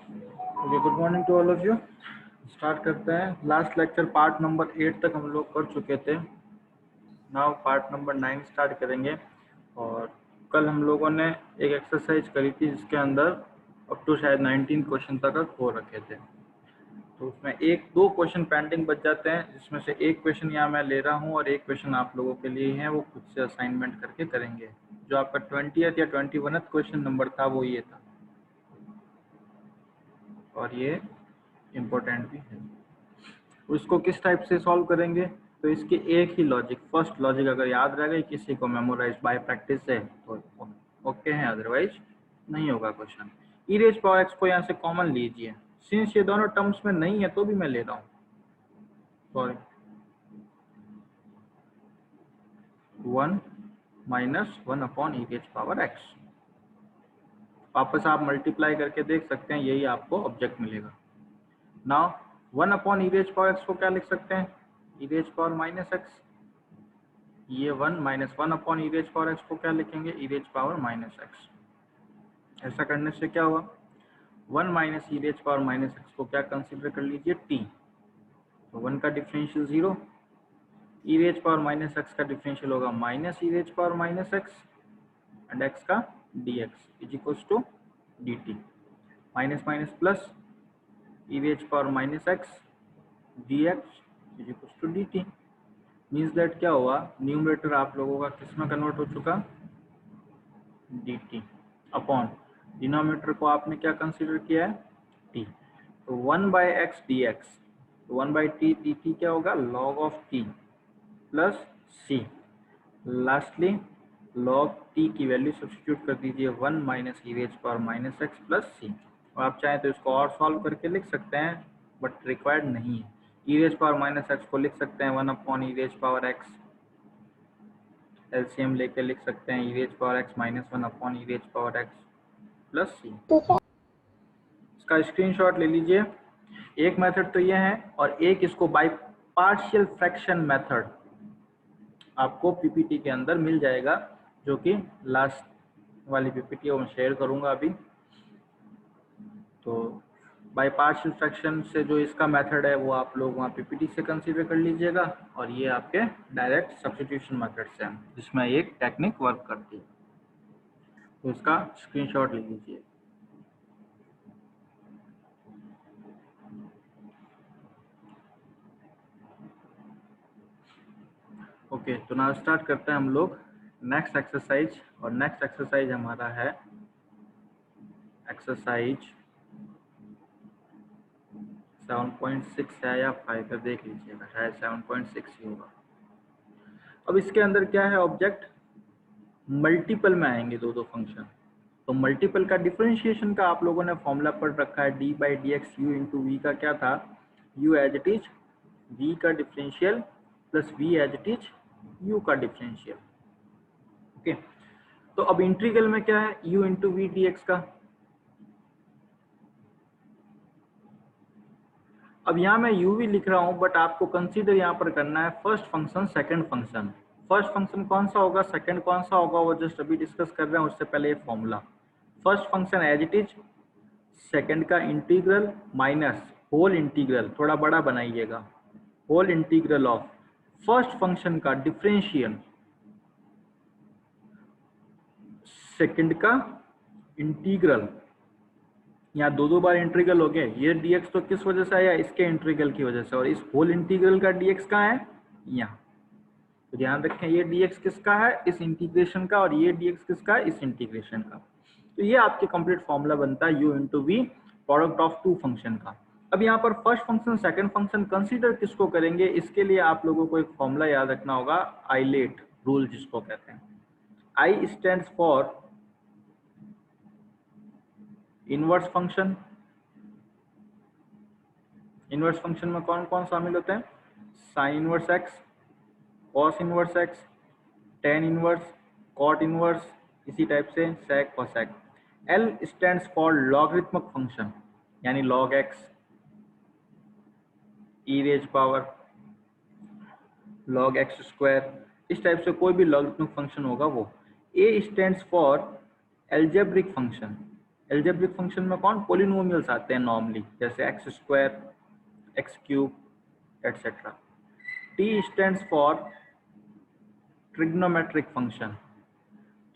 Okay, good morning to all of you. Start करते हैं। Last lecture part number 8 तक हम लोग कर चुके थे। नाउ पार्ट नंबर 9 स्टार्ट करेंगे। और कल हम लोगों ने एक एक्सरसाइज करी थी जिसके अंदर अप टू शायद 19 क्वेश्चन तक हो रखे थे। तो उसमें एक दो क्वेश्चन पेंडिंग बच जाते हैं, जिसमें से एक क्वेश्चन यहाँ मैं ले रहा हूँ और एक क्वेश्चन आप लोगों के लिए है, वो खुद से असाइनमेंट करके करेंगे। जो आपका 20th या 21th क्वेश्चन नंबर था वो ये था, और ये इम्पोर्टेंट भी है। उसको किस टाइप से सॉल्व करेंगे? तो इसके एक ही लॉजिक, फर्स्ट लॉजिक अगर याद रह गई किसी को मेमोराइज बाय प्रैक्टिस से तो ओके है, अदरवाइज नहीं होगा क्वेश्चन। ई रेज पावर एक्स को यहाँ से कॉमन लीजिए। सिंस ये दोनों टर्म्स में नहीं है तो भी मैं ले रहा हूँ, sorry, 1 minus 1 upon e raise power x. वापस आप मल्टीप्लाई करके देख सकते हैं, यही आपको ऑब्जेक्ट मिलेगा। Now 1 upon e raise power x को क्या लिख सकते हैं? E raise power minus x. ये 1 minus 1 upon e raise power x को क्या लिखेंगे? ई रेज पावर माइनस एक्स। ऐसा करने से क्या हुआ? 1 minus e raise power minus x को क्या कंसीडर कर लीजिए? टी। तो 1 का डिफरेंशियल 0, ई रेज पावर माइनस एक्स का डिफरेंशियल होगा minus e raise power minus x and x का d x is equals to d t. Minus minus plus, e raise power minus x d x is equals to d t. Means that क्या हुआ? Numerator आप लोगों का किस में convert हो चुका? dt अपॉन डिनोमिनेटर को आपने क्या कंसीडर किया है? t। तो 1 बाई एक्स डी एक्स, तो 1 बाई टी डी टी क्या होगा? Log of t plus c। Lastly log t की वैल्यू सब्स्टिट्यूट कर दीजिए 1 minus e raise power minus x plus c. और आप चाहें तो इसको और सॉल्व करके लिख सकते हैं, बट रिक्वायर्ड नहीं है। E raise power minus x को लिख सकते हैं 1 upon e raise power x, LCM लेके लिख सकते हैं e raise power x minus 1 upon e raise power x plus c. इसका स्क्रीनशॉट ले लीजिए। एक मेथड तो ये है, और एक इसको बाय पार्शियल फ्रैक्शन मेथड आपको पीपीटी के अंदर मिल जाएगा, जो कि लास्ट वाली पीपीटी मैं शेयर करूंगा अभी। तो बाय पार्शियल फ्रैक्शन से जो इसका मेथड है वो आप लोग वहाँ पीपीटी से कंसीडर कर लीजिएगा, और ये आपके डायरेक्ट सब्स्टिट्यूशन मेथड से है, जिसमें एक टेक्निक वर्क करती है। तो इसका स्क्रीनशॉट ले लीजिए। ओके, तो नाउ स्टार्ट करते हैं हम लोग नेक्स्ट एक्सरसाइज। और नेक्स्ट एक्सरसाइज हमारा है एक्सरसाइज 7.6 है या 5 है, देख लीजिएगा, शायद 7.6 ही होगा। अब इसके अंदर क्या है? ऑब्जेक्ट मल्टीपल में आएंगे दो दो फंक्शन। तो मल्टीपल का डिफरेंशिएशन का आप लोगों ने फॉर्मूला पढ़ रखा है, d by d x u into v का क्या था? U as it is v का differential plus v as it is u का डिफरेंशियल। ओके, तो अब इंटीग्रल में क्या है? u into v d x का। अब यहाँ मैं u भी लिख रहा हूँ, बट आपको कंसीडर यहाँ पर करना है first function second function. First function कौन सा होगा, सेकंड कौन सा होगा, वो जस्ट अभी डिस्कस कर रहे हैं। उससे पहले ये formula, first function as it is, second का इंटीग्रल माइनस होल इंटीग्रल, थोड़ा बड़ा बनाइएगा, whole integral of first function का डिफरेंशियल सेकंड का इंटीग्रल। यहाँ दो दो बार इंटीग्रल हो गए। ये dx तो किस वजह से आया? इसके इंटीग्रल की वजह से। और इस होल इंटीग्रल का dx कहाँ है? यहाँ। तो ध्यान रखें, ये dx किसका है? इस इंटीग्रेशन का। और ये dx किसका है? इस इंटीग्रेशन का। तो ये आपके कंप्लीट फॉर्मूला बनता है u into v, product of two function का। अब यहाँ पर first function second function consider किसको करेंगे? इसके लिए आप लोगों को एक फॉर्मूला याद रखना होगा, आइलेट रूल जिसको कहते हैं। I stands for inverse function. Inverse function में कौन कौन शामिल होते हैं? Sine inverse x, cos inverse x, tan inverse, cot inverse, इसी टाइप से sec cosec. L stands for logarithmic function, यानी log x, e raise power, log x square, इस टाइप से कोई भी लॉगरिथमिक फंक्शन होगा वो। A stands for algebraic function, algebraic function में कौन पोलिनोमियल्स आते हैं नॉर्मली, जैसे x square, x cube etcetera. T stands for trigonometric function.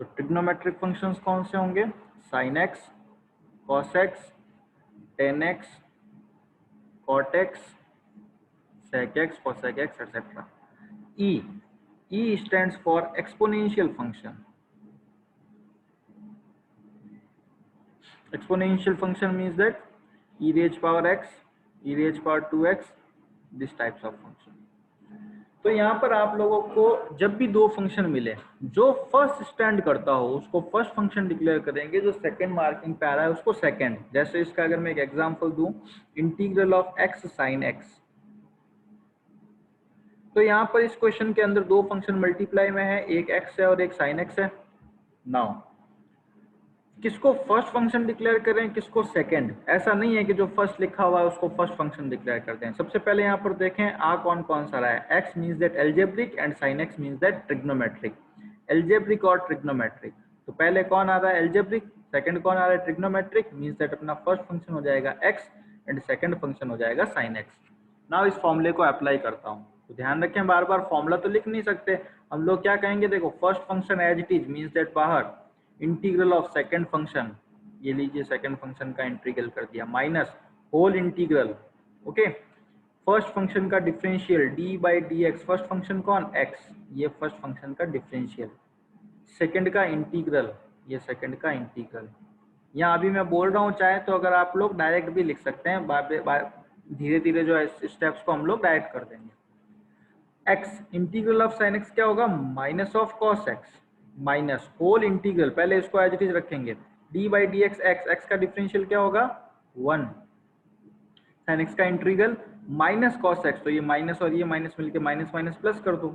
तो ट्रिग्नोमेट्रिक फंक्शंस कौन से होंगे, sine x, cos x, tan x, cot x, sec x, cosec x etcetera. E stands for exponential function. Exponential function means that e raised power x, e raised power 2x, this types of function। तो यहाँ पर आप लोगों को जब भी दो function मिले, जो फर्स्ट स्टैंड करता हो उसको फर्स्ट फंक्शन डिक्लेयर करेंगे, जो सेकंड मार्किंग पे आ रहा है उसको सेकंड। जैसे इसका अगर मैं एक एग्जांपल दूं, integral of x sin x। तो यहाँ पर इस क्वेश्चन के अंदर दो फंक्शन मल्टीप्लाई में है, एक x है और एक sin x है। नाउ किसको फर्स्ट फंक्शन डिक्लेयर करें, किसको सेकंड, ऐसा नहीं है कि जो फर्स्ट लिखा हुआ है उसको फर्स्ट फंक्शन डिक्लेयर करते हैं। सबसे पहले यहाँ पर देखें आ कौन कौन सा रहा है, x means that algebraic and sin x means that trigonometric. Algebraic और ट्रिग्नोमेट्रिक, तो पहले कौन आ रहा है एल्जेब्रिक, सेकंड कौन आ रहा है ट्रिग्नोमेट्रिक, मींस दैट अपना फर्स्ट फंक्शन हो जाएगा x एंड सेकंड फंक्शन हो जाएगा sin x। नाउ इस फॉर्मूले को अप्लाई करता हूँ, तो ध्यान रखें बार बार फॉर्मूला तो लिख नहीं सकते हम लोग, क्या कहेंगे, देखो first function as it is means that बाहर इंटीग्रल ऑफ सेकंड फंक्शन, ये लीजिए सेकंड फंक्शन का इंटीग्रल कर दिया, minus whole integral, okay, first function का differential d by d x, first function कौन x, ये फर्स्ट फंक्शन का डिफरेंशियल, सेकंड का इंटीग्रल, ये सेकंड का इंटीग्रल। यहाँ अभी मैं बोल रहा हूँ, चाहे तो अगर आप लोग डायरेक्ट भी लिख सकते हैं, धीरे धीरे जो स्टेप्स को हम लोग डायरेक्ट कर देंगे। x integral of sin x क्या होगा, minus of cos x minus whole integral, पहले इसको एज इट इज रखेंगे, d by d x, x का डिफरेंशियल क्या होगा 1, sin x का इंटीग्रल माइनस cos x, तो ये माइनस और ये माइनस मिलके माइनस माइनस प्लस कर दो।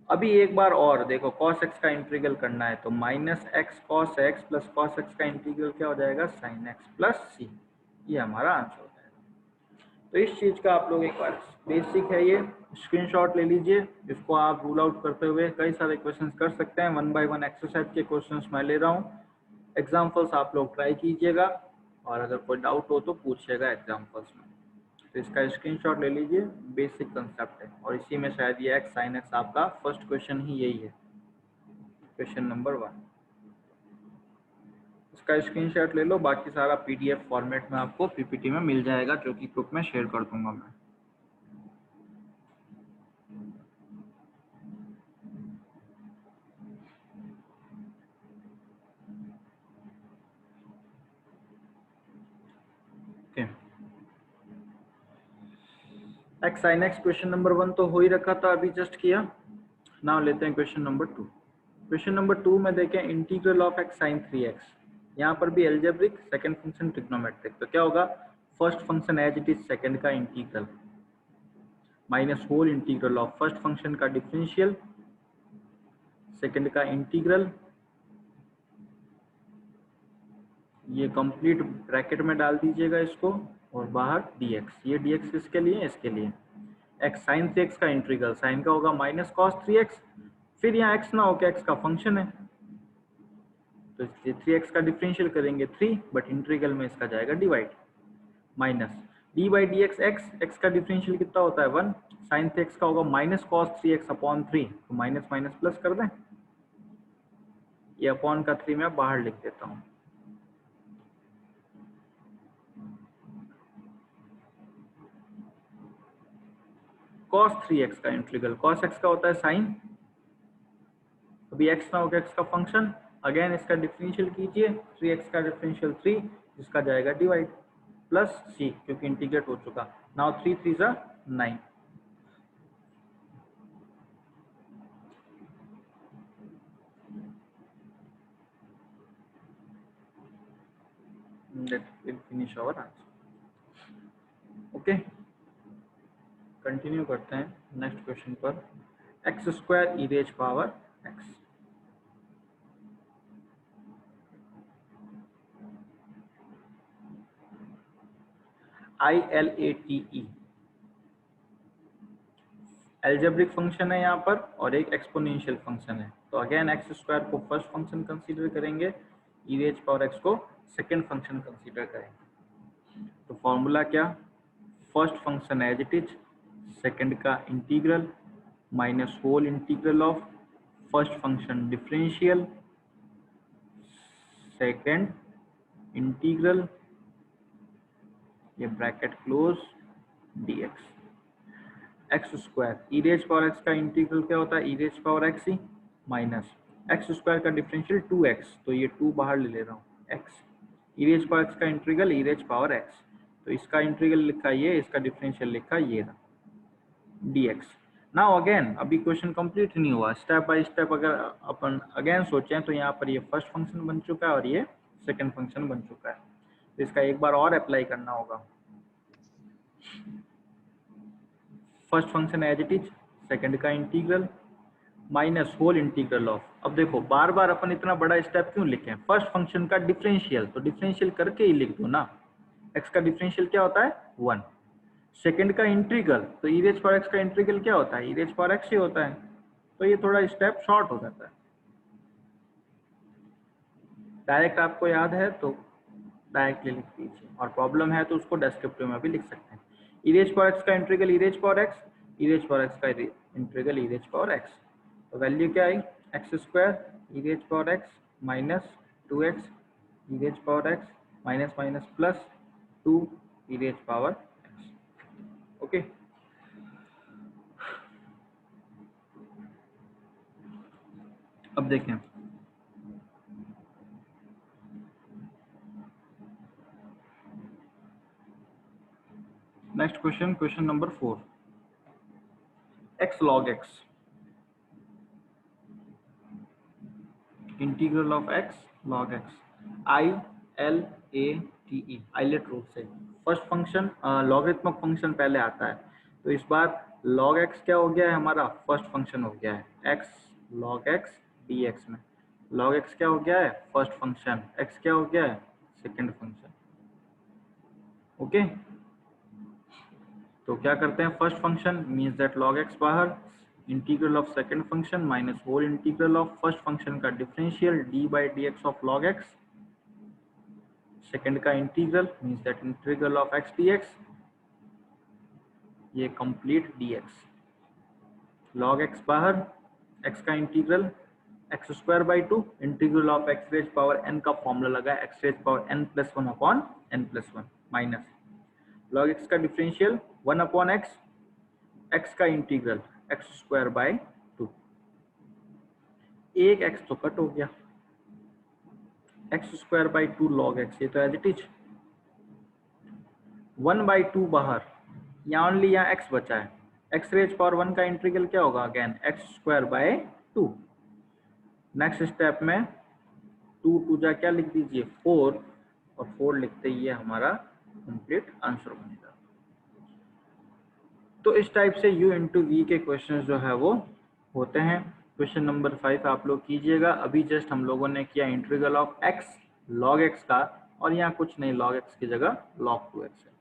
अभी एक बार और देखो cos x का इंटीग्रल करना है, तो minus x cos x plus cos x का इंटीग्रल क्या हो जाएगा sin x प्लस c, ये हमारा आंसर हो जाएगा। तो इस चीज का आप लोग एक बार बेसिक है, ये स्क्रीनशॉट ले लीजिए, इसको आप रूल आउट करते हुए कई सारे क्वेश्चंस कर सकते हैं। 1 बाय 1 एक्सरसाइज के क्वेश्चंस मैं ले रहा हूँ, एग्जाम्पल्स आप लोग ट्राई कीजिएगा और अगर कोई डाउट हो तो पूछिएगा एग्जाम्पल्स में। तो इसका स्क्रीनशॉट ले लीजिए, बेसिक कंसेप्ट है और इसी में शायद ये एक्स साइन एक्स आपका फर्स्ट क्वेश्चन ही यही है, क्वेश्चन नंबर 1। इसका स्क्रीनशॉट ले लो, बाकी सारा पीडीएफ फॉर्मेट में आपको पीपीटी में मिल जाएगा, जो कि ग्रुप में शेयर कर दूंगा मैं। X sine x question number 1 तो हो ही रखा था, अभी जस्ट किया। नाउ लेते हैं क्वेश्चन नंबर 2। क्वेश्चन नंबर 2 में देखें integral of x sign 3x, यहाँ पर भी एल्जेब्रिक, सेकंड फंक्शन ट्रिग्नोमेट्रिक। तो क्या होगा, first function as it is second का integral minus whole integral of first function का डिफरेंशियल, सेकंड का इंटीग्रल, ये कंप्लीट ब्रैकेट में डाल दीजिएगा इसको, और बाहर dx, ये dx किसके लिए, इसके लिए x साइन 3x का इंटीग्रल, साइन का होगा माइनस कॉस 3x, फिर यहाँ x ना होकर x का फंक्शन है तो इसलिए 3x का डिफरेंशियल करेंगे 3, बट इंटीग्रल में इसका जाएगा divide, minus D by d x, x का डिफरेंशियल कितना होता है 1, साइन 3x का होगा माइनस कॉस 3x अपॉन 3, तो माइनस माइनस प्लस कर दें, ये अपॉन का 3 मैं बाहर लिख देता हूँ। cos 3x का इंटीग्रल, cos x का होता है साइन, अभी x ना होगा x का फंक्शन, अगेन इसका डिफरेंशियल कीजिए, 3x का डिफरेंशियल 3, इसका जाएगा डिवाइड, प्लस c क्योंकि इंटीग्रेट हो चुका। नाउ 3 3 जा 9, that will finish our answer. Okay, continue करते हैं नेक्स्ट क्वेश्चन पर। X square e raise power x, ILATE algebraic function है यहाँ पर और एक एक्सपोनेंशियल फंक्शन है, तो अगेन एक्स स्क्वायर को फर्स्ट फंक्शन कंसीडर करेंगे, ई रेज पावर एक्स को सेकेंड फंक्शन कंसीडर करेंगे। तो फॉर्मूला क्या, first function as it is, second का integral minus whole integral of first function differential, second integral, ये bracket close, dx। X square e raise power x का integral क्या होता है, ई रेज पावर एक्स ही, minus x square का differential 2x, तो ये 2 बाहर ले रहा हूँ, x ई रेज पावर एक्स का integral e raise power x, तो इसका इंटीग्रल लिखा ये, इसका डिफरेंशियल लिखा ये रहा, dx। नाउ अगेन अभी क्वेश्चन कंप्लीट नहीं हुआ, स्टेप बाय स्टेप अगर अपन अगेन सोचें तो यहाँ पर ये फर्स्ट फंक्शन बन चुका है और ये सेकंड फंक्शन बन चुका है, तो इसका एक बार और अप्लाई करना होगा। First function as it is, second का integral minus whole integral of, अब देखो बार बार अपन इतना बड़ा स्टेप क्यों लिखें, फर्स्ट फंक्शन का डिफरेंशियल, तो डिफरेंशियल करके ही लिख दो ना, x का डिफरेंशियल क्या होता है 1, सेकंड का इंटीग्रल, तो ई रेज पावर एक्स का इंटीग्रल क्या होता है, ई रेज पावर एक्स ही होता है, तो ये थोड़ा स्टेप शॉर्ट हो जाता है। डायरेक्ट आपको याद है तो डायरेक्टली लिख दीजिए, और प्रॉब्लम है तो उसको डिस्क्रिप्टिव में भी लिख सकते हैं। ई रेज पावर एक्स का integral e raise power x, e raise power x का integral e raise power x, तो वैल्यू क्या आई, x square e raise power x minus 2x e raise power x minus minus plus 2 e raise power x. Okay, अब देखें next question, question number 4, x log x, integral of x log x, I L A T E, islet रूप से, first function logarithmic function पहले आता है, तो इस बार log x क्या हो गया है हमारा, फर्स्ट फंक्शन हो गया है, x log x dx में log x क्या हो गया है, फर्स्ट फंक्शन, x क्या हो गया है, सेकंड फंक्शन। ओके, तो क्या करते हैं, first function means that log x बाहर, integral of second function minus whole integral of first function का differential d by dx of log x, second का integral means that integral of x dx, ये complete dx, log x बाहर, x का integral x square by 2, integral of x raise power n का formula लगा है x raise power n plus 1 upon n plus 1 minus log x का differential 1 upon x, x का integral x square by 2, एक x तो cut हो गया, x square by 2 log x, ये तो एज इट इज, 1 बाई 2 बाहर, यहाँ ओनली यहाँ x बचा है, एक्स रेज पावर 1 का इंटीग्रल क्या होगा, again x square by 2। Next step में 2 2 जा क्या लिख दीजिए 4, और 4 लिखते ही ये हमारा कंप्लीट आंसर बनेगा। तो इस टाइप से u इंटू वी के क्वेश्चन जो है वो होते हैं। क्वेश्चन नंबर 5 आप लोग कीजिएगा। अभी जस्ट हम लोगों ने किया integral of x log x का, और यहाँ कुछ नहीं, log x की जगह log 2x है।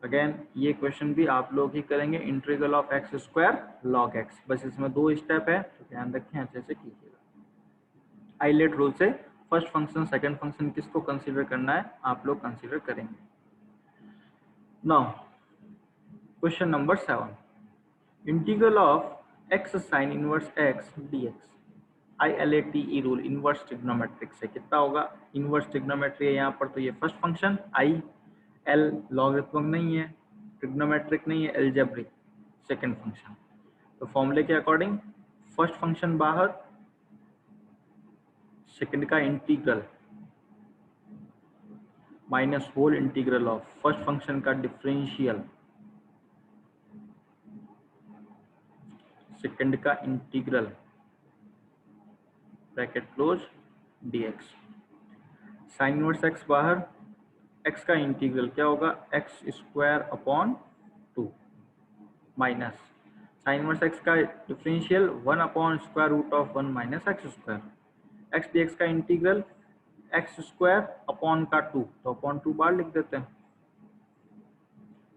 अगेन ये क्वेश्चन भी आप लोग ही करेंगे, integral of x square log x, बस इसमें 2 स्टेप है, तो ध्यान रखें अच्छे से कीजिएगा। आइलेट रूल से फर्स्ट फंक्शन सेकंड फंक्शन किसको कंसीडर करना है आप लोग कंसीडर करेंगे। Now question number 7, integral of x sine inverse x dx, ILATE rule inverse trigonometric से कितना होगा, इनवर्स ट्रिग्नोमेट्री है यहाँ पर, तो ये first function, I L logarithmic नहीं है, ट्रिग्नोमेट्रिक नहीं है, एल्जेब्रिक सेकंड फंक्शन। तो फॉर्मूले के अकॉर्डिंग फर्स्ट फंक्शन बाहर, सेकंड का integral minus whole integral of first function का डिफरेंशियल, सेकंड का integral bracket close dx, sine inverse x बाहर, x का इंटीग्रल क्या होगा x square upon 2 minus sine inverse x का differential 1 upon square root of 1 minus x square, x dx का integral x square upon का 2, तो upon 2 बार लिख देते हैं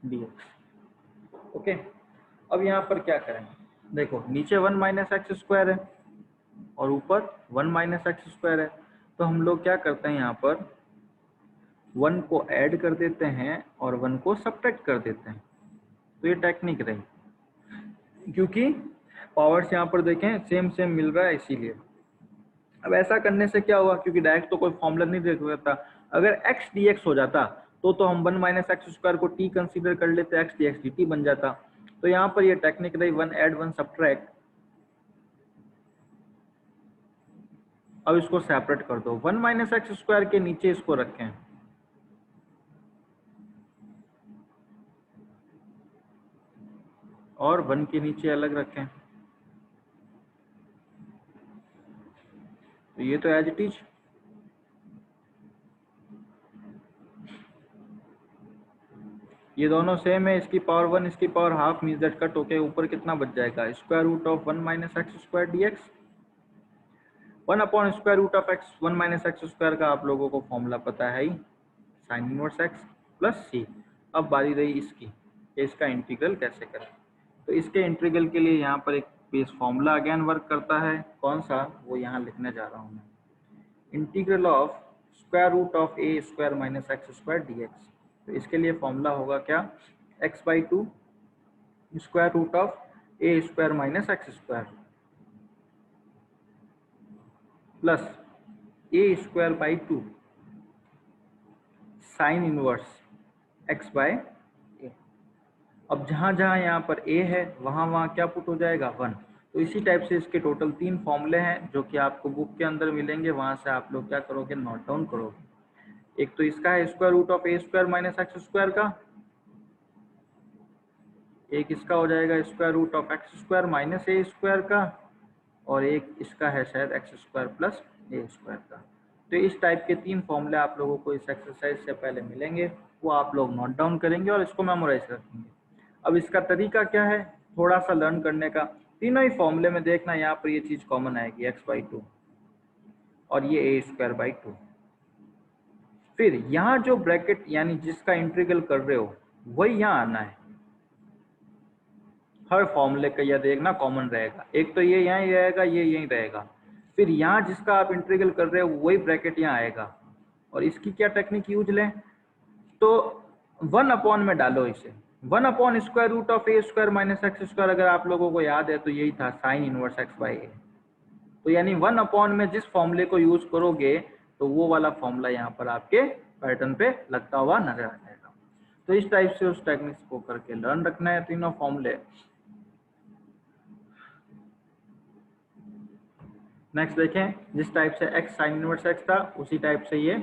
dx। ओके, अब यहाँ पर क्या करेंगे, देखो नीचे 1 माइनस एक्स स्क्वायर है और ऊपर 1 माइनस एक्स स्क्वायर है, तो हम लोग क्या करते हैं, यहाँ पर 1 को ऐड कर देते हैं और 1 को सब्ट्रैक्ट कर देते हैं। तो ये टेक्निक रही, क्योंकि पावर्स यहाँ पर देखें सेम सेम मिल रहा है इसीलिए। अब ऐसा करने से क्या हुआ, क्योंकि डायरेक्ट तो कोई फॉर्मूला नहीं देख सकता, अगर x dx हो जाता तो हम 1 माइनस एक्स स्क्वायर को t कंसीडर कर लेते, x dx dt बन जाता। तो यहाँ पर ये टेक्निक रही 1 ऐड 1 सब्ट्रैक्ट। अब इसको सेपरेट कर दो, 1 माइनस एक्स स्क्वायर के नीचे इसको रखें और 1 के नीचे अलग रखें। तो ये तो एज इट इज, ये दोनों सेम है, इसकी पावर 1 इसकी power half means that cut होके ऊपर कितना बच जाएगा, square root of 1 minus x square dx। 1 upon square root of x 1 minus x square का आप लोगों को फॉर्मूला पता है ही, sine inverse x plus c. अब बारी रही इसकी, इसका इंटीग्रल कैसे करें। तो इसके इंटीग्रल के लिए यहाँ पर एक बेस फॉर्मूला अगेन वर्क करता है, कौन सा, वो यहाँ लिखने जा रहा हूँ मैं। Integral of square root of a square minus x square dx। तो इसके लिए फॉर्मूला होगा क्या, x/2 square root of a square minus x square plus a square by 2 sine inverse x by a. अब जहां जहां यहाँ पर a है वहां वहां क्या पुट हो जाएगा, 1। तो इसी टाइप से इसके टोटल 3 फॉर्मूले हैं जो कि आपको बुक के अंदर मिलेंगे, वहां से आप लोग क्या करोगे, नोट डाउन करोगे। एक तो इसका है square root of a square minus x square का, एक इसका हो जाएगा square root of x square minus a square का, और एक इसका है शायद x square plus a square का। तो इस टाइप के 3 फॉर्मूले आप लोगों को इस एक्सरसाइज से पहले मिलेंगे, वो आप लोग नोट डाउन करेंगे और इसको मेमोराइज रखेंगे। अब इसका तरीका क्या है थोड़ा सा लर्न करने का, तीनों ही फॉर्मूले में देखना यहाँ पर ये चीज कॉमन आएगी, x/2 और ये ए स्क्वायर बाई 2। फिर यहाँ जो ब्रैकेट यानी जिसका इंटीग्रल कर रहे हो वही यहाँ आना है, हर फॉर्मूले का यह देखना कॉमन रहेगा। एक तो ये यहीं रहेगा, ये यहीं रहेगा, फिर यहाँ जिसका आप इंटीग्रल कर रहे हो वही ब्रैकेट यहाँ आएगा। और इसकी क्या टेक्निक यूज लें, तो 1 अपॉन में डालो इसे, 1 upon square root of a square minus x square, अगर आप लोगों को याद है तो यही था sine inverse x by a. तो यानी 1 अपॉन में जिस फॉर्मूले को यूज करोगे तो वो वाला फॉर्मूला यहाँ पर आपके पैटर्न पे लगता हुआ नजर आ जाएगा। तो इस टाइप से उस टेक्निक्स को करके लर्न रखना है तीनों फॉर्मूले। नेक्स्ट देखें, जिस टाइप से x साइन इनवर्स x था उसी टाइप से ये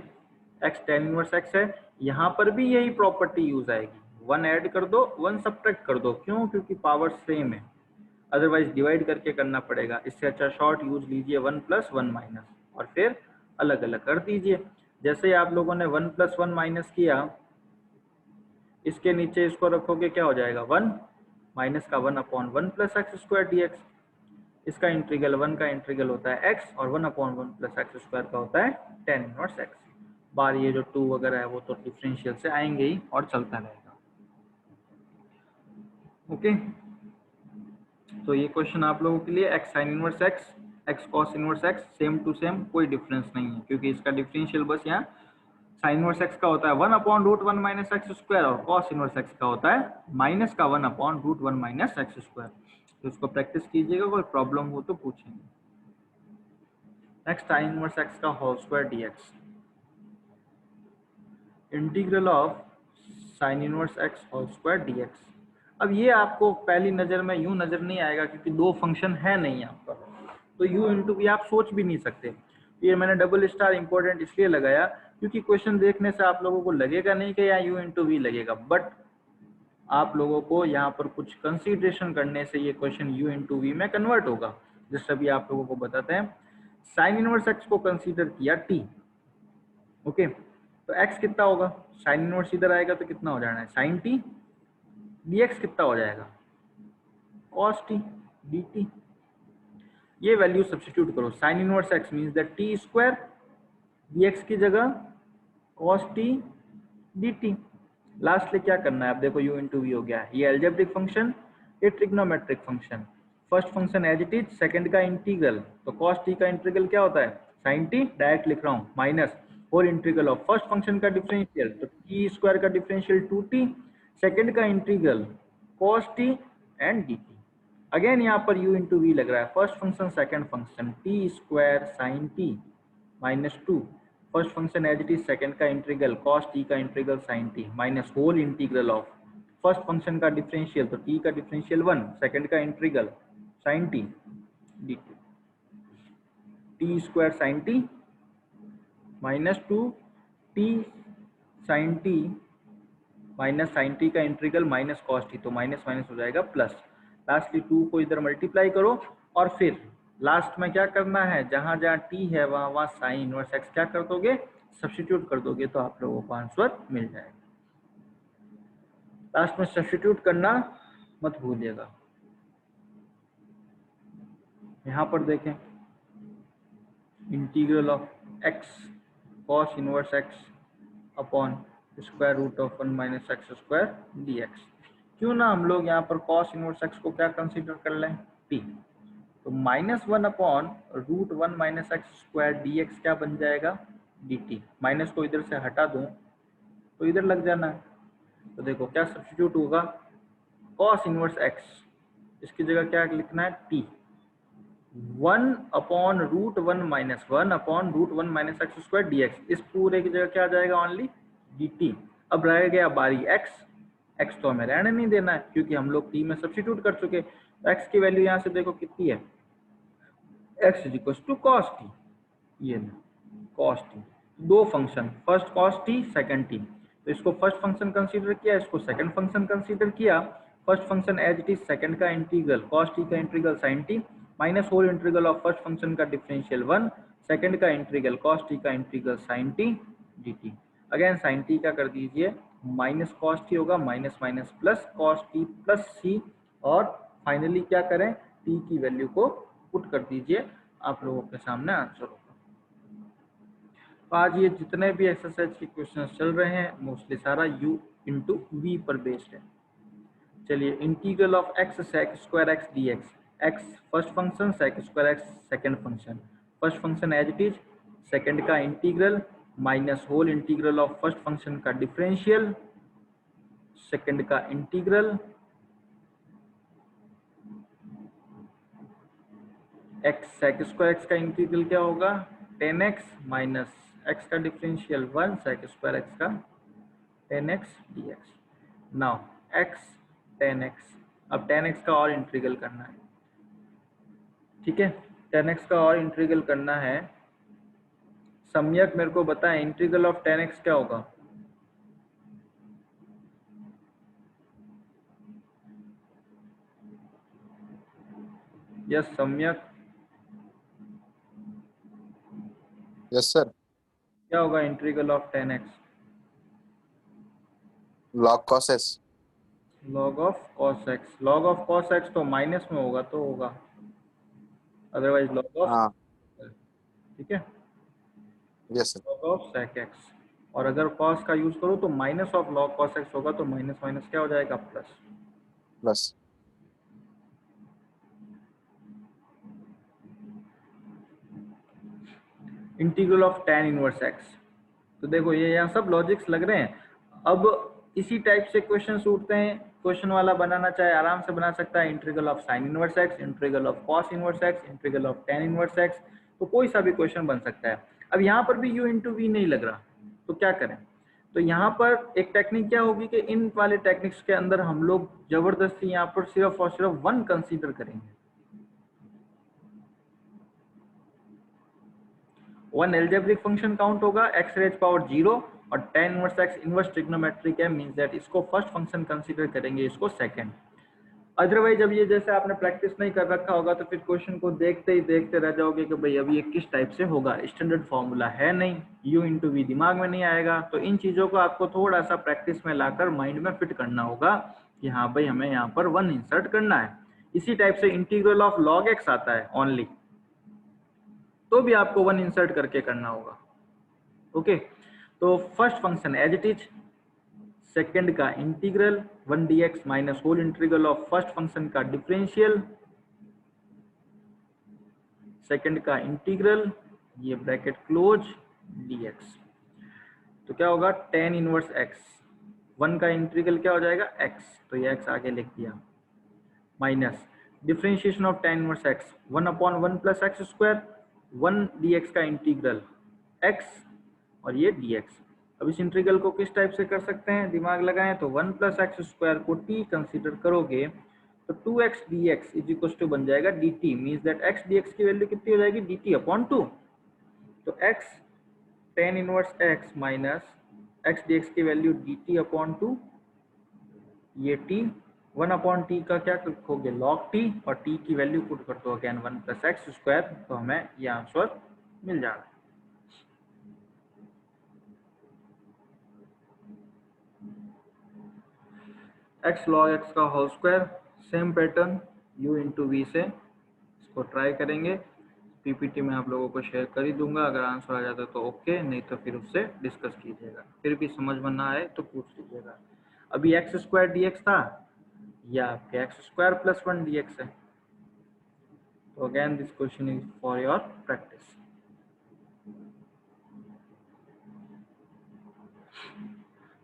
x tan इनवर्स x है, यहाँ पर भी यही प्रॉपर्टी यूज आएगी, 1 ऐड कर दो 1 सब्ट्रैक्ट कर दो, क्यों, क्योंकि पावर सेम है, अदरवाइज डिवाइड करके करना पड़ेगा। इससे अच्छा शॉर्ट यूज लीजिए 1 प्लस 1 माइनस और फिर अलग अलग कर दीजिए। जैसे ही आप लोगों ने 1 प्लस 1 माइनस किया, इसके नीचे इसको रखोगे क्या हो जाएगा, 1 माइनस का 1 upon 1 plus x square dx। इसका इंटीग्रल 1 का इंटीग्रल होता है x और 1 अपॉन 1 प्लस एक्स स्क्वायर का होता है tan इनवर्स x। बार ये जो 2 वगैरह है वो तो डिफरेंशियल से आएंगे ही और चलता रहेगा। ओके, तो ये क्वेश्चन आप लोगों के लिए x sine inverse x, x cos inverse x same to same, कोई डिफरेंस नहीं है, क्योंकि इसका डिफरेंशियल बस यहाँ साइन इनवर्स x का होता है 1 upon root 1 minus x square और cos इनवर्स x का होता है माइनस का 1 upon root 1 minus x square. तो इसको प्रैक्टिस कीजिएगा, कोई प्रॉब्लम हो तो पूछेंगे। नेक्स्ट साइन इनवर्स x का whole square dx, integral of sine inverse x whole square dx। अब ये आपको पहली नजर में यूं नजर नहीं आएगा क्योंकि 2 फंक्शन है नहीं यहाँ पर, तो u इंटू वी आप सोच भी नहीं सकते। ये मैंने डबल स्टार इंपॉर्टेंट इसलिए लगाया क्योंकि क्वेश्चन देखने से आप लोगों को लगेगा नहीं कि यहाँ u इंटू वी लगेगा, बट आप लोगों को यहाँ पर कुछ कंसीडरेशन करने से ये क्वेश्चन u इंटू वी में कन्वर्ट होगा। जैसे अभी आप लोगों को बताते हैं, साइन इनवर्स x को कंसीडर किया t, ओके, तो x कितना होगा, साइन इनवर्स इधर आएगा तो कितना हो जाना है साइन t, dx कितना हो जाएगा cos t dt। ये वैल्यू सब्स्टिट्यूट करो, sign inverse x means that t square, dx की जगह cos t dt। लास्टली क्या करना है, अब देखो u इंटू वी हो गया, ये एल्जेब्रिक फंक्शन, ये trigonometric function. First function as it is, second का इंटीग्रल, तो cos t का इंटीग्रल क्या होता है साइन टी डायरेक्ट लिख रहा हूँ, minus whole integral of first function का डिफरेंशियल तो टी स्क्वायर का डिफरेंशियल 2t, सेकंड का integral cos t and dt। Again यहाँ पर u इंटू वी लग रहा है, first function second function t square sine t minus 2, first function as it is, second का इंटीग्रल cos t का integral sin t minus whole integral of first function का differential तो t का differential 1, second का integral sin t dt, t square sine t minus 2t sine t minus sine t का integral minus cos t, तो minus minus हो जाएगा plus, lastly 2 को इधर मल्टीप्लाई करो और फिर लास्ट में क्या करना है, जहां जहां t है वहां वहां साइन इनवर्स x क्या कर दोगे, सब्स्टिट्यूट कर दोगे, तो आप लोगों को आंसर मिल जाएगा। लास्ट में सब्स्टिट्यूट करना मत भूलिएगा। यहां पर देखें, integral of x cos inverse x upon square root of 1 minus x square dx। क्यों ना हम लोग यहाँ पर cos इनवर्स x को क्या कंसीडर कर लें, t, तो -1 upon root 1 minus x square dx क्या बन जाएगा, dt। माइनस को इधर से हटा दूं तो इधर लग जाना है, तो देखो क्या सब्स्टिट्यूट होगा, cos इनवर्स x, इसकी जगह क्या लिखना है, t, 1 upon root 1 minus x square dx, इस पूरे की जगह क्या आ जाएगा, ओनली dt। अब रह गया बारी x तो हमें रहने नहीं देना है क्योंकि हम लोग t में सब्स्टिट्यूट कर चुके, तो x की वैल्यू यहाँ से देखो कितनी है, x is equal to cos t, ये cos t, दो function, first cos t second t, तो इसको फर्स्ट फंक्शन कंसीडर किया, इसको सेकंड फंक्शन कंसीडर किया, first function as it is, second का इंटीग्रल cos t का integral sin t minus whole integral of first function का differential 1, second का integral cos t का integral sin t dt। Again sin t का कर दीजिए, minus cos t होगा, minus minus plus cos t plus c, और finally क्या करें, t की वैल्यू को पुट कर दीजिए, आप लोगों के सामने आंसर होगा। आज ये जितने भी एक्सरसाइज के क्वेश्चंस चल रहे हैं मोस्टली सारा u इंटू वी पर बेस्ड है। चलिए, integral of x sec square x dx, x first function sec square x second function, first function as it is, second का integral minus whole integral of first function का differential, second का integral x sec square x का integral क्या होगा, 10x minus x का differential 1 sec square x का 10x dx। Now x 10x, अब 10x का और इंटीग्रल करना है, ठीक है, 10x का और इंटीग्रल करना है। सम्यक मेरे को बताएं इंटीग्रल ऑफ 10x क्या होगा, यस सम्यक, यस सर, क्या होगा integral of 10x, log cos s, log of cos x, log of cos x तो माइनस में होगा तो होगा, अदरवाइज log ऑफ, हाँ ठीक है, yes sir, log of sec x, और अगर cos का यूज करो तो minus of log cos x होगा, तो माइनस माइनस क्या हो जाएगा, plus. Plus integral of tan inverse x, तो देखो ये यहाँ सब लॉजिक्स लग रहे हैं। अब इसी टाइप से क्वेश्चन उठते हैं, क्वेश्चन वाला बनाना चाहे आराम से बना सकता है, integral of sin inverse x, integral of cos inverse x, integral of tan inverse x, तो कोई सा भी क्वेश्चन बन सकता है। अब यहाँ पर भी u इंटू वी नहीं लग रहा, तो क्या करें, तो यहाँ पर एक टेक्निक क्या होगी कि इन वाले टेक्निक्स के अंदर हम लोग जबरदस्ती यहाँ पर सिर्फ और सिर्फ 1 कंसीडर करेंगे, 1 एल्जेब्रिक फंक्शन काउंट होगा, x रेज पावर 0 और tan inverse x inverse trigonometric है, मींस दैट इसको फर्स्ट फंक्शन कंसीडर करेंगे, इसको सेकंड। अदरवाइज अब ये जैसे आपने प्रैक्टिस नहीं कर रखा होगा तो फिर क्वेश्चन को देखते ही देखते रह जाओगे कि भाई अभी ये किस टाइप से होगा, स्टैंडर्ड फॉर्मूला है नहीं, u इंटू वी दिमाग में नहीं आएगा, तो इन चीजों को आपको थोड़ा सा प्रैक्टिस में लाकर माइंड में फिट करना होगा कि हाँ भाई हमें यहाँ पर 1 इंसर्ट करना है। इसी टाइप से इंटीग्रल ऑफ log x आता है ओनली, तो भी आपको 1 इंसर्ट करके करना होगा, ओके। तो first function as it is, second का integral 1 dx minus whole integral of first function का डिफरेंशियल, सेकंड का इंटीग्रल ये ब्रैकेट क्लोज dx। तो क्या होगा tan इनवर्स x, 1 का इंटीग्रल क्या हो जाएगा x, तो ये x आगे लिख दिया, minus differentiation of tan inverse x 1/1 plus x square, 1 dx का इंटीग्रल x और ये dx। अब इस इंटीग्रल को किस टाइप से कर सकते हैं, दिमाग लगाएं तो 1 प्लस एक्स स्क्वायर को t कंसीडर करोगे तो 2x dx is equal to बन जाएगा dt, means that x dx की वैल्यू कितनी हो जाएगी dt/2। तो x tan inverse x minus x dx की वैल्यू dt/2, ये t 1/t का क्या रखोगे log t और t की वैल्यू पुट कर दो अगेन 1 प्लस एक्स स्क्वायर, तो हमें ये आंसर मिल जाएगा। x log x का whole square, same pattern u into v से इसको ट्राई करेंगे। पीपीटी में आप लोगों को शेयर कर ही दूंगा, अगर आंसर आ जाता है तो ओके, नहीं तो फिर उससे डिस्कस कीजिएगा, फिर भी समझ में ना आए तो पूछ लीजिएगा। अभी एक्स स्क्वायर dx था, या आपके एक्स स्क्वायर प्लस 1 dx है। तो again this question is for your practice.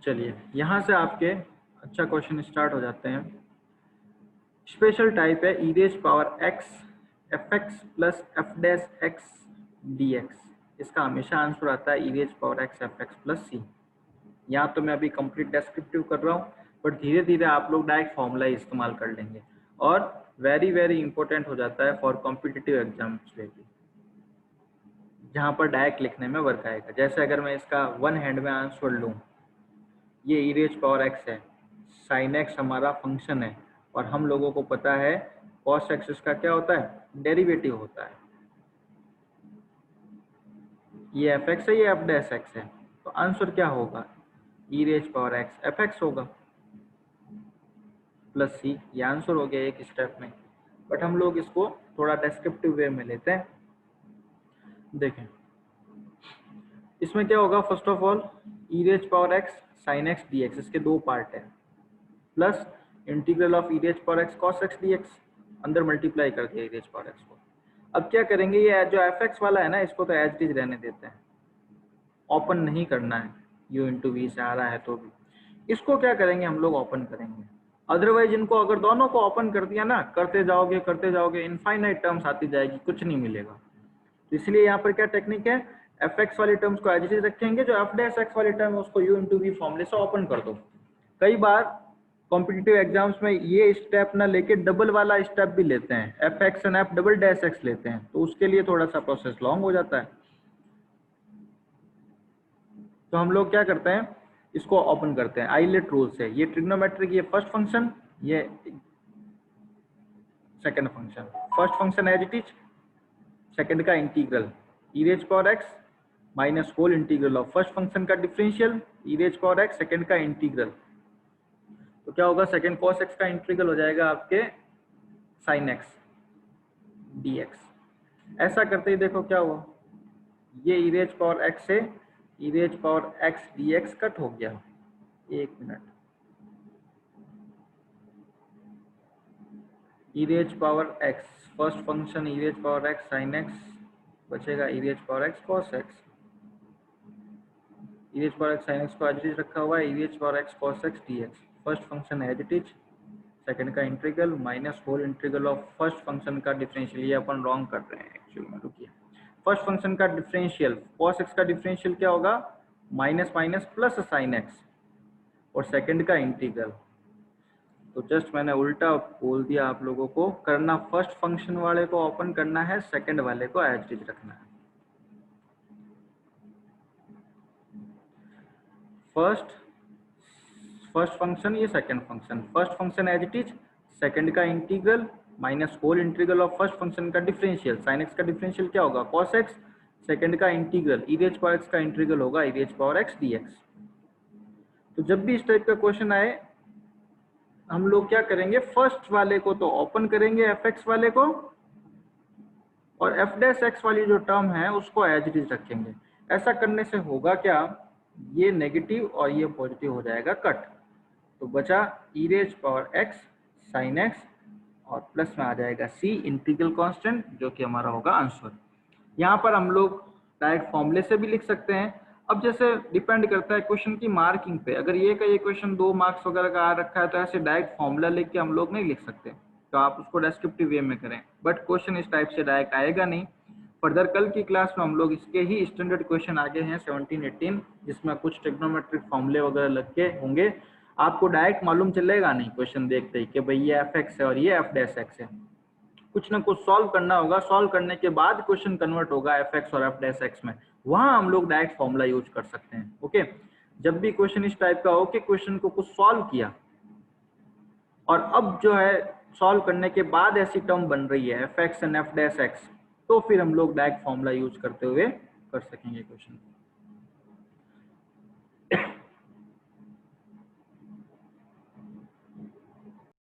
चलिए यहाँ से आपके अच्छा क्वेश्चन स्टार्ट हो जाते हैं। स्पेशल टाइप है e raise power x fx plus f dash x dx। इसका हमेशा आंसर आता है e raise power x fx plus c। यहाँ तो मैं अभी कंप्लीट डेस्क्रिप्टिव कर रहा हूँ, बट धीरे धीरे आप लोग डायरेक्ट फॉर्मूला इस्तेमाल कर लेंगे, और वेरी वेरी इंपॉर्टेंट हो जाता है फॉर कॉम्पिटिटिव एग्जाम्स में भी, जहाँ पर डायरेक्ट लिखने में वर्क आएगा। जैसे अगर मैं इसका वन हैंड में आंसर लूँ, ये ई रेज पावर एक्स है, साइन एक्स हमारा फंक्शन है, और हम लोगों को पता है कॉस एक्स इसका क्या होता है, डेरिवेटिव होता है। ये एफ एक्स है, ये एफ डैश एक्स है, तो आंसर क्या होगा, e raise power x f x होगा प्लस सी। ये आंसर हो गया एक स्टेप में, बट हम लोग इसको थोड़ा डेस्क्रिप्टिव वे में लेते हैं। देखें इसमें क्या होगा, first of all e raise power x sine x d x, इसके दो पार्ट है, plus integral of e raise power x cos x d x, अंदर मल्टीप्लाई कर दिया ई रेज पावर एक्स को। अब क्या करेंगे, ये जो एफ एक्स वाला है ना, इसको तो एज इट इज रहने देते हैं, ओपन नहीं करना है, यू इंटू वी से आ रहा है तो भी इसको क्या करेंगे हम लोग ओपन करेंगे। अदरवाइज इनको अगर दोनों को ओपन कर दिया ना, करते जाओगे इनफाइनाइट टर्म्स आती जाएगी, कुछ नहीं मिलेगा। तो इसलिए यहाँ पर क्या टेक्निक है, एफ एक्स वाली टर्म्स को एज इट इज रखेंगे, जो एफ डैश एक्स वाली टर्म है उसको यू इंटू वी फॉर्मूले से ओपन कर दो। कई बार कॉम्पिटिटिव एग्जाम्स में ये स्टेप ना लेके डबल वाला स्टेप भी लेते हैं, F x and F double dash x लेते हैं, तो उसके लिए थोड़ा सा प्रोसेस लॉन्ग हो जाता है। तो हम लोग क्या करते हैं, इसको ओपन करते हैं आइलेट रूल से। ये ट्रिग्नोमेट्रिक, ये फर्स्ट फंक्शन, ये second function. First function as it is, second का integral e raise power x minus whole integral of first function का differential e raise power x second का integral. तो क्या होगा, सेकंड कॉस एक्स का integral हो जाएगा आपके साइन एक्स dx। ऐसा करते ही देखो क्या हुआ, ये ई रेज पावर एक्स से e raise power x dx cut हो गया। एक minute, e raise power x first function e raise power x sine x बचेगा e raise power x cos x, e raise power x sine x को as it is रखा हुआ है, e raise power x cos x dx। First function as it is, second का integral minus whole integral of first function का differential. ये अपन wrong कर रहे हैं एक्चुअल में, रुकिए। फर्स्ट फंक्शन का डिफरेंशियल cos x का डिफरेंशियल क्या होगा, minus minus plus sign x, और सेकंड का इंटीग्रल। तो जस्ट मैंने उल्टा बोल दिया आप लोगों को, करना फर्स्ट फंक्शन वाले को ओपन करना है, सेकंड वाले को एज इट इज रखना है। फर्स्ट फंक्शन, ये second function, first function as it is, second का integral minus whole integral of first function का डिफरेंशियल, साइन एक्स का डिफरेंशियल क्या होगा cos x, सेकंड का integral e raise power x का इंटीग्रल होगा e raise power x dx। तो जब भी इस टाइप का क्वेश्चन आए, हम लोग क्या करेंगे, फर्स्ट वाले को तो ओपन करेंगे एफ एक्स वाले को, और एफ डैश एक्स वाली जो टर्म है उसको एज इट इज रखेंगे। ऐसा करने से होगा क्या, ये नेगेटिव और ये पॉजिटिव हो जाएगा कट, तो बचा e raise power x sine x, और प्लस में आ जाएगा सी इंटीग्रल कांस्टेंट, जो कि हमारा होगा आंसर। यहाँ पर हम लोग डायरेक्ट फॉर्मूले से भी लिख सकते हैं। अब जैसे डिपेंड करता है क्वेश्चन की मार्किंग पे, अगर ये का ये क्वेश्चन 2 मार्क्स वगैरह का आ रखा है तो ऐसे डायरेक्ट फॉर्मूला लिख के हम लोग नहीं लिख सकते, तो आप उसको डेस्क्रिप्टिव वे में करें, बट क्वेश्चन इस टाइप से डायरेक्ट आएगा नहीं। फर्दर कल की क्लास में हम लोग इसके ही स्टैंडर्ड क्वेश्चन आगे हैं 17-18, जिसमें कुछ ट्रिग्नोमेट्रिक फॉर्मूले वगैरह लग के होंगे। आपको डायरेक्ट मालूम चलेगा नहीं क्वेश्चन देखते ही कि भाई ये एफ एक्स है और ये एफ डैश एक्स है, कुछ ना कुछ सॉल्व करना होगा, सॉल्व करने के बाद क्वेश्चन कन्वर्ट होगा एफ एक्स और एफ डैश एक्स में, वहां हम लोग डायरेक्ट फॉर्मूला यूज कर सकते हैं। ओके, जब भी क्वेश्चन इस टाइप का हो कि क्वेश्चन को कुछ सॉल्व किया और अब जो है सॉल्व करने के बाद ऐसी टर्म बन रही है F x and F dash x, तो फिर हम लोग डायरेक्ट फॉर्मूला यूज करते हुए कर सकेंगे क्वेश्चन।